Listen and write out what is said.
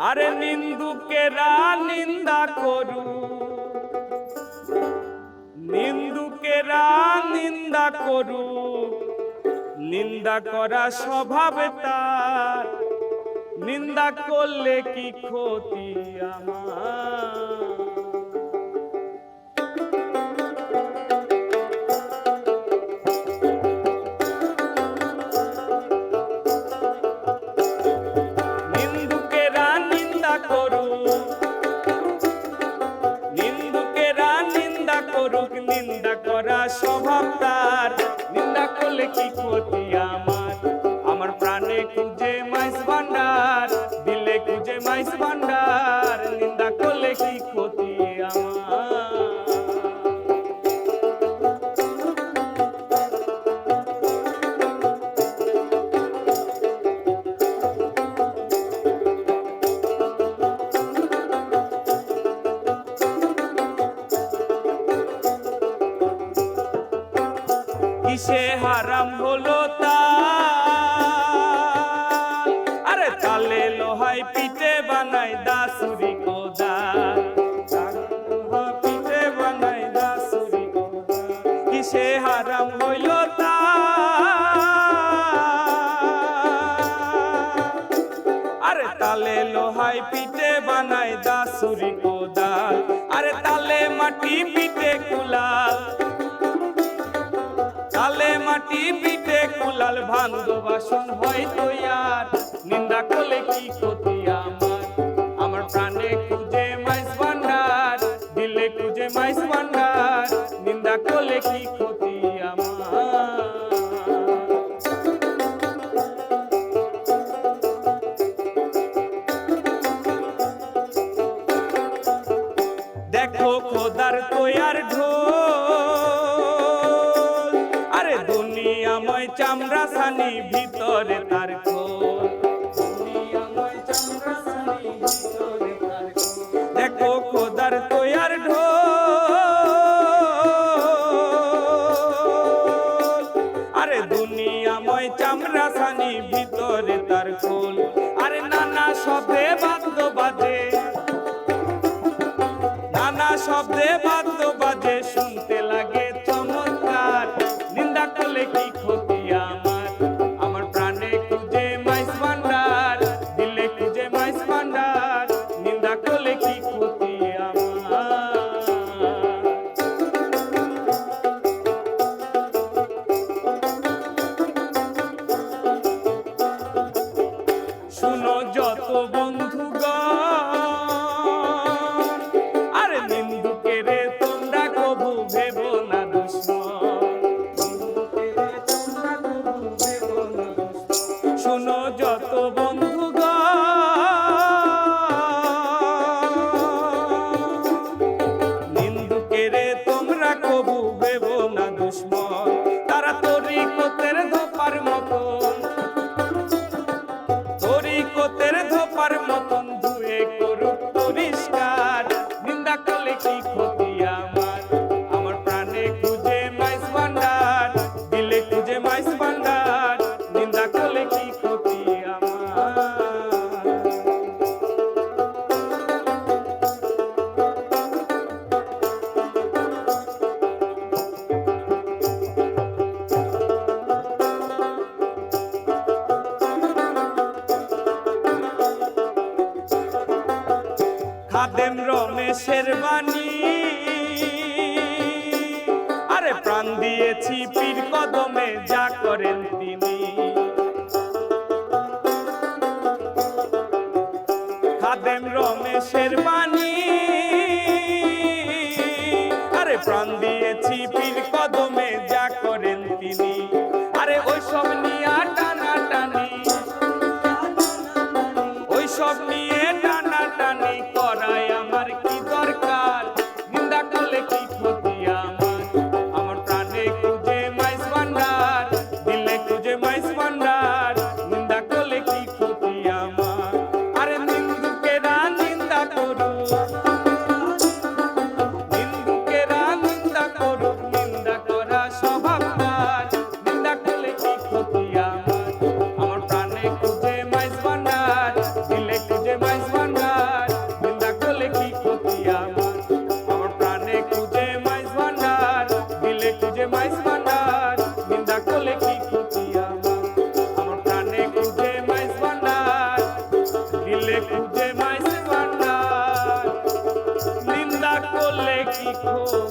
আরে নিন্দুকেরা নিন্দা করু, নিন্দুকেরা নিন্দা করু, নিন্দা করা স্বভাব তার, নিন্দা করলে কি ক্ষতি আমার। নিন্দুকেরা নিন্দা করু, নিন্দুকেরা নিন্দা করুক, নিন্দা করা স্বভাব তার, নিন্দা করলে কি ক্ষতি আমার। আমার প্রাণে খুঁজে মাইস ভান্ডার, দিলে খুঁজে মাইস ভান্ডার, নিন্দা করলে কি ক্ষতি আমার। কিসে হারাম হলো তাল, আরে তালে লোহায় পিঠে বানাই দাসুরি কোদাল, পিঠে বানাই দাসুরি কোদাল। কিসে হারাম হইল তাল, আরে তালে লোহায় পিঠে বানাই দাসুরি কোদাল, আরে তালে মাটি পিঠে কুলাল, তালে মাটি পিঠে কুলাল, ভাঙ্গ বাসন হয় তৈয়ার, নিন্দা করলে কি ক্ষতি আমার। আমার প্রাণে খুঁজে মাইস ভান্ডার, দিলে খুঁজে মাইস ভান্ডার, নিন্দা করলে কি ক্ষতি আমার। দেখো খোদার তৈয়ার ঢোল, আরে দুনিয়াময় চামড়া সানি, ভিতরে তার খোল, দুনিয়াময় চামড়া সানি, ভিতরে তার খোল। দেখো খোদার তৈয়ার ঢোল, আরে দুনিয়াময় চামড়া সানি, ভিতরে তার খোল। আরে নানা শব্দে বাদ্য বাজে, নানা শব্দে বাদ্য বাজে, শুনতে লাগে চমৎকার, নিন্দা করলে কি ক্ষতি আমার। আমার প্রাণে খুঁজে মাইস ভান্ডার, দিলে খুঁজে মাইস ভান্ডার, নিন্দা করলে কি ক্ষতি আমার। শুনো যত বন্ধুগণ, আরে নিন্দুকেরে তোমরা কবু ভেবো না দুশ্মন, নিন্দুকেরে তোমরা কবু ভেবো না দুশ্মন। শুনো যত বন্ধুগণ, নিন্দুকেরে তোমরা কবু ভেবো না দুশ্মন। তারা তরিকতের ধোপার মতন, তরিকতের ধোপার মতন, ধুয়ে করুক পরিষ্কার, নিন্দা করলে কি ক্ষতি আমার। আমার প্রাণে খুঁজে মাইস ভান্ডার, দিলে খুঁজে মাইস ভান্ডার, নিন্দা করলে কি ক্ষতি আমার। খাদেম রমেশের বাণী, আরে প্রাণ দিয়েছি পীর কদমে, যা করেন তিনি। খাদেম রমেশের বাণী, আরে প্রাণ দিয়েছি পীর কদমে, যা করেন তিনি। আরে ওইসব নিয়ে টানা টানি, ওইসব নিয়ে টানা টানি করাই আমার কি দরকার, নিন্দা করলে কি ক্ষতি আমার। আমার প্রাণে খুঁজে মাইস ভান্ডার, দিলে খুঁজে মাইস ভান্ডার, নিন্দা করলে কি ক্ষতি আমার। আরে নিন্দুকেরা নিন্দা করু, নিন্দুকেরা নিন্দা করুক, নিন্দা করা স্বভাব তার, নিন্দা করলে কি ক্ষতি আমার। আমার প্রাণে খুঁজে মাইস ভান্ডার, দিলে খুঁজে মাইস ভান্ডার। মাইস ভান্ডার নিন্দা করলে কি ক্ষতি আমার প্রাণে খুঁজে মাইস ভান্ডার দিলে খুঁজে মাইস ভান্ডার নিন্দা করলে কি ক্ষতি।